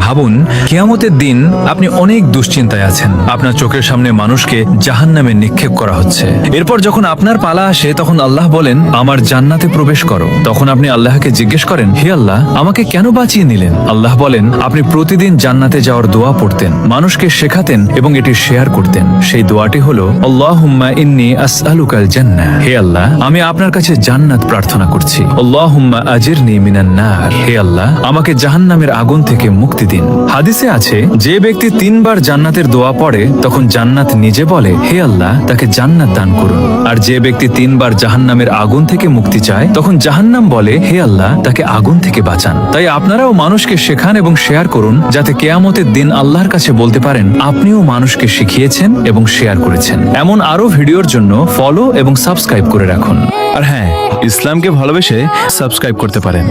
ভাবুন, কিয়ামতের দিন আপনি অনেক দুশ্চিন্তায় আছেন। আপনার চোখের সামনে মানুষকে জাহান্নামে নিক্ষেপ করা হচ্ছে। এরপর যখন আপনার পালা আসে তখন আল্লাহ বলেন, আমার জান্নাতে প্রবেশ করো। তখন আপনি আল্লাহকে জিজ্ঞেস করেন, হে আল্লাহ, আমাকে কেন বাঁচিয়ে নিলেন? আল্লাহ বলেন, আপনি প্রতিদিন জান্নাতে যাওয়ার দোয়া পড়তেন, মানুষকে শেখাতেন এবং এটি শেয়ার করতেন। সেই দোয়াটি হলো, আল্লাহুম্মা ইন্নী আসআলুকাল জান্নাহ। হে আল্লাহ, আমি আপনার কাছে জান্নাত প্রার্থনা করছি। আল্লাহুম্মা আজিরনি মিনান নার। হে আল্লাহ, আমাকে জাহান্নামের আগুন থেকে মুক্তি দিন। হাদিসে আছে, যে ব্যক্তি 3 বার জান্নাতের দোয়া পড়ে তখন জান্নাত নিজে বলে, হে আল্লাহ, তাকে জান্নাত দান করুন। আর যে ব্যক্তি 3 বার জাহান্নামের আগুন থেকে মুক্তি চায় তখন জাহান্নাম বলে, হে আল্লাহ, তাকে আগুন থেকে বাঁচান। তাই আপনারাও মানুষকে শেখান এবং শেয়ার করুন, যাতে কিয়ামতের দিন আল্লাহর কাছে বলতে পারেন, আপনিও মানুষকে শিখিয়েছেন এবং শেয়ার করেছেন। এমন আরো ভিডিওর জন্য ফলো এবং সাবস্ক্রাইব করে রাখুন। আর হ্যাঁ, ইসলামকে ভালোবেসে সাবস্ক্রাইব করতে পারেন।